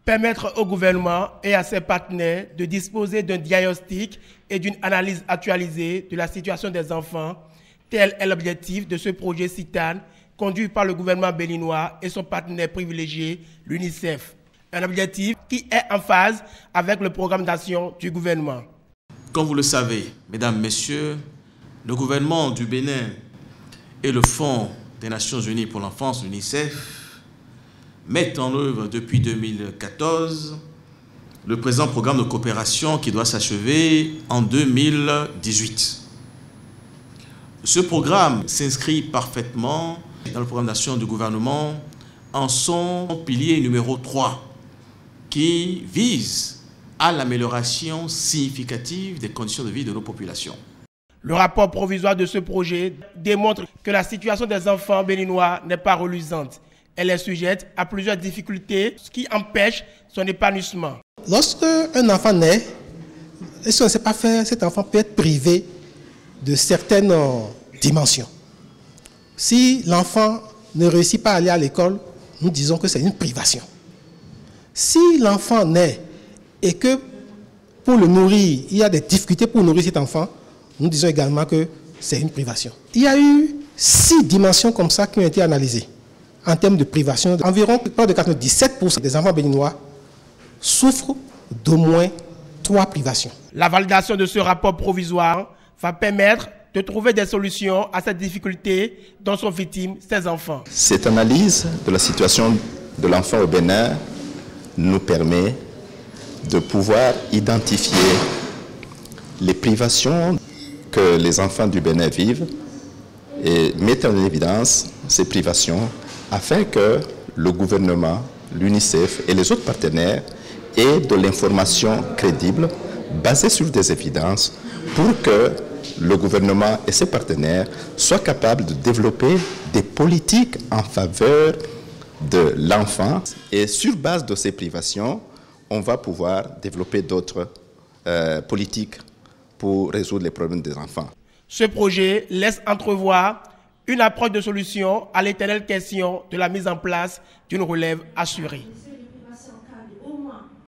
Permettre au gouvernement et à ses partenaires de disposer d'un diagnostic et d'une analyse actualisée de la situation des enfants, tel est l'objectif de ce projet CITAN, conduit par le gouvernement béninois et son partenaire privilégié, l'UNICEF. Un objectif qui est en phase avec le programme d'action du gouvernement. Comme vous le savez, mesdames, messieurs, le gouvernement du Bénin et le Fonds des Nations Unies pour l'enfance, l'UNICEF, mettent en œuvre depuis 2014 le présent programme de coopération qui doit s'achever en 2018. Ce programme s'inscrit parfaitement dans le programme d'action du gouvernement en son pilier numéro 3 qui vise à l'amélioration significative des conditions de vie de nos populations. Le rapport provisoire de ce projet démontre que la situation des enfants béninois n'est pas reluisante. Elle est sujette à plusieurs difficultés, ce qui empêche son épanouissement. Lorsque un enfant naît, et si on ne sait pas faire, cet enfant peut être privé de certaines dimensions. Si l'enfant ne réussit pas à aller à l'école, nous disons que c'est une privation. Si l'enfant naît et que pour le nourrir, il y a des difficultés pour nourrir cet enfant, nous disons également que c'est une privation. Il y a eu 6 dimensions comme ça qui ont été analysées. En termes de privation, environ près de 97% des enfants béninois souffrent d'au moins 3 privations. La validation de ce rapport provisoire va permettre de trouver des solutions à cette difficulté dont sont victimes ces enfants. Cette analyse de la situation de l'enfant au Bénin nous permet de pouvoir identifier les privations que les enfants du Bénin vivent et mettre en évidence ces privations afin que le gouvernement, l'UNICEF et les autres partenaires aient de l'information crédible basée sur des évidences pour que le gouvernement et ses partenaires soient capables de développer des politiques en faveur de l'enfant. Et sur base de ces privations, on va pouvoir développer d'autres politiques pour résoudre les problèmes des enfants. Ce projet laisse entrevoir une approche de solution à l'éternelle question de la mise en place d'une relève assurée.